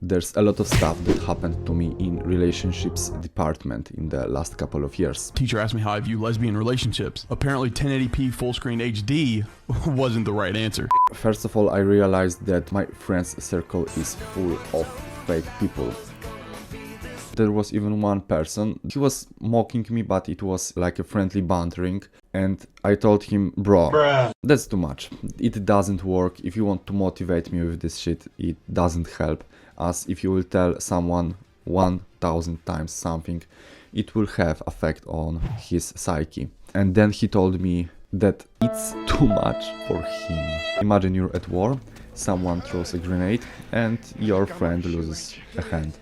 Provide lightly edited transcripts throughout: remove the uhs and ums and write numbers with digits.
There's a lot of stuff that happened to me in relationships department in the last couple of years. Teacher asked me how I view lesbian relationships. Apparently 1080p full screen HD wasn't the right answer. First of all, I realized that my friends circle is full of fake people. There was even one person, he was mocking me, but it was like a friendly bantering. And I told him, bro, that's too much. It doesn't work. If you want to motivate me with this shit, it doesn't help. As if you will tell someone 1000 times something, it will have effect on his psyche. And then he told me that it's too much for him. Imagine you're at war, someone throws a grenade and your friend loses a hand.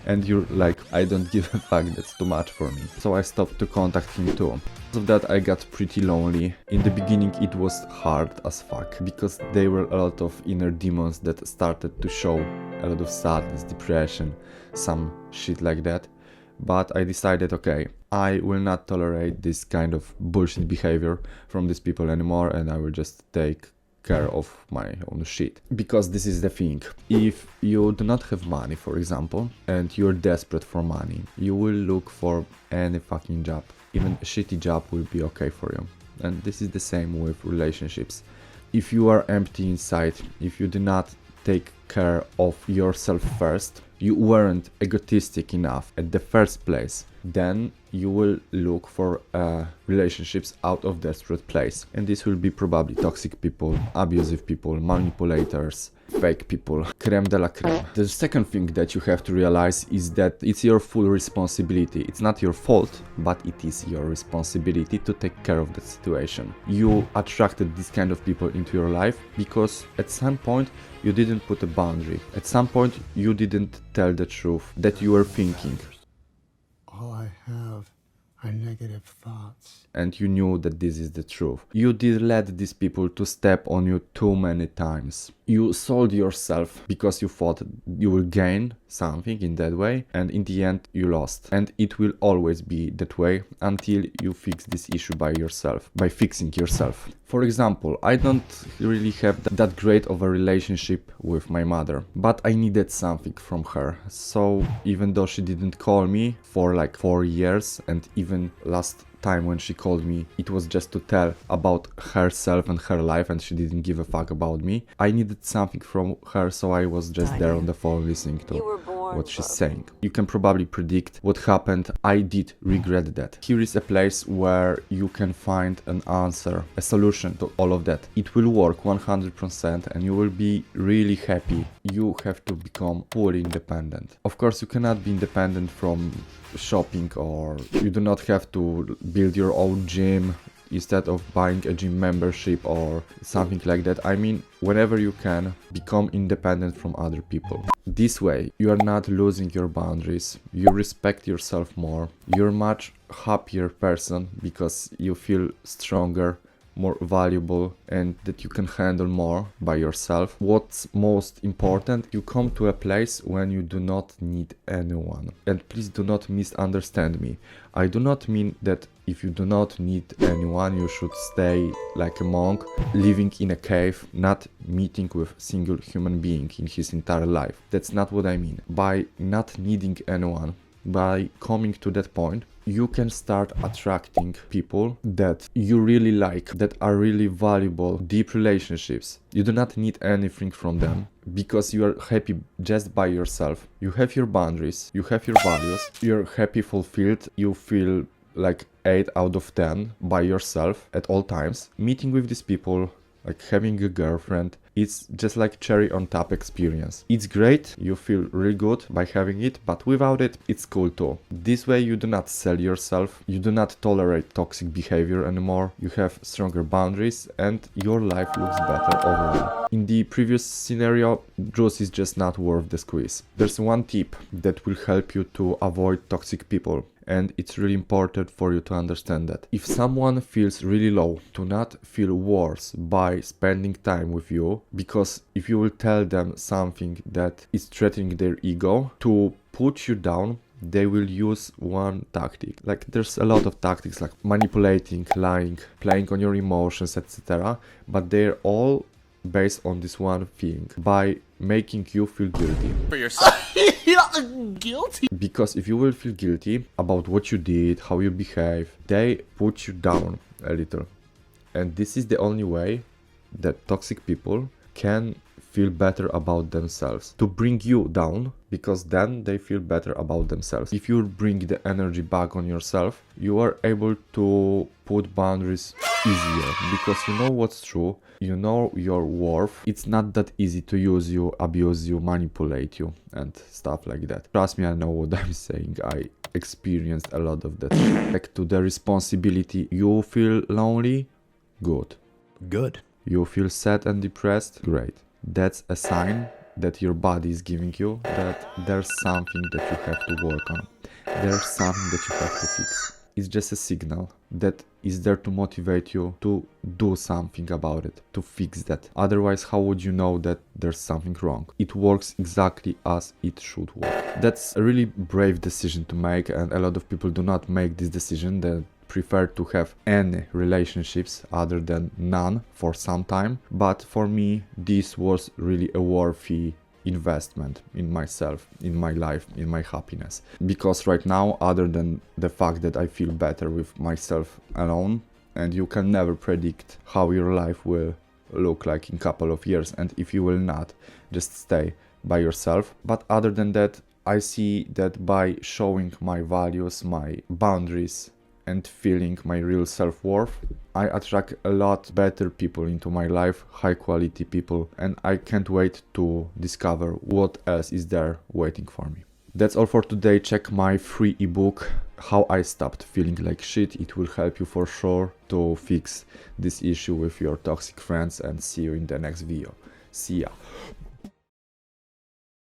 And you're like, I don't give a fuck, that's too much for me. So I stopped to contact him too. Because of that I got pretty lonely. In the beginning it was hard as fuck, because there were a lot of inner demons that started to show a lot of sadness, depression, some shit like that. But I decided, okay, I will not tolerate this kind of bullshit behavior from these people anymore, and I will just take care of my own shit. Because this is the thing, if you do not have money, for example, and you're desperate for money, you will look for any fucking job. Even a shitty job will be okay for you. And this is the same with relationships. If you are empty inside, if you do not take care of yourself first, you weren't egotistic enough at the first place, then you will look for relationships out of desperate place. And this will be probably toxic people, abusive people, manipulators, fake people, creme de la creme. The second thing that you have to realize is that it's your full responsibility. It's not your fault, but it is your responsibility to take care of the situation. You attracted this kind of people into your life because at some point you didn't put a boundary. At some point you didn't tell the truth that you were thinking. All I have are negative thoughts. And you knew that this is the truth. You did let these people to step on you too many times. You sold yourself because you thought you will gain something in that way, and in the end you lost. And it will always be that way until you fix this issue by yourself, by fixing yourself. For example, I don't really have that great of a relationship with my mother, but I needed something from her. So even though she didn't call me for like 4 years, and even last time when she called me, it was just to tell about herself and her life, and she didn't give a fuck about me. I needed something from her, so I was just there on the phone listening to what she's saying. You can probably predict what happened. I did regret that. Here is a place where you can find an answer, a solution to all of that. It will work 100% and you will be really happy. You have to become fully independent. Of course, you cannot be independent from shopping, or you do not have to build your own gym instead of buying a gym membership or something like that. I mean, whenever you can, become independent from other people. This way, you are not losing your boundaries, you respect yourself more, you're much happier person because you feel stronger, more valuable, and that you can handle more by yourself. What's most important, you come to a place when you do not need anyone. And please do not misunderstand me. I do not mean that if you do not need anyone, you should stay like a monk, living in a cave, not meeting with a single human being in his entire life. That's not what I mean. By not needing anyone, by coming to that point, you can start attracting people that you really like, that are really valuable, deep relationships. You do not need anything from them because you are happy just by yourself. You have your boundaries, you have your values, you're happy, fulfilled, you feel like 8 out of 10 by yourself at all times. Meeting with these people, like having a girlfriend, it's just like cherry on top experience. It's great, you feel really good by having it, but without it, it's cool too. This way you do not sell yourself, you do not tolerate toxic behavior anymore, you have stronger boundaries, and your life looks better overall. In the previous scenario, juice is just not worth the squeeze. There's one tip that will help you to avoid toxic people. And it's really important for you to understand that. If someone feels really low, do not feel worse by spending time with you, because if you will tell them something that is threatening their ego to put you down, they will use one tactic. Like, there's a lot of tactics like manipulating, lying, playing on your emotions, etc. But they're all based on this one thing. By making you feel guilty. For yourself. Guilty. Because if you will feel guilty about what you did, how you behave, they put you down a little. And this is the only way that toxic people can feel better about themselves, to bring you down, because then they feel better about themselves. If you bring the energy back on yourself, you are able to put boundaries easier, because you know what's true, you know your worth. It's not that easy to use you, abuse you, manipulate you and stuff like that. Trust me, I know what I'm saying. I experienced a lot of that. Back to the responsibility. You feel lonely? Good. Good. You feel sad and depressed? Great. That's a sign that your body is giving you that there's something that you have to work on. There's something that you have to fix. It's just a signal that is there to motivate you to do something about it, to fix that. Otherwise, how would you know that there's something wrong? It works exactly as it should work. That's a really brave decision to make, and a lot of people do not make this decision. They prefer to have any relationships other than none for some time. But for me, this was really a worthy investment in myself, in my life, in my happiness. Because right now, other than the fact that I feel better with myself alone, and you can never predict how your life will look like in a couple of years, and if you will not, just stay by yourself. But other than that, I see that by showing my values, my boundaries, and feeling my real self-worth, I attract a lot better people into my life, high quality people, and I can't wait to discover what else is there waiting for me. That's all for today. Check my free ebook, How I Stopped Feeling Like Shit. It will help you for sure to fix this issue with your toxic friends, and see you in the next video. See ya.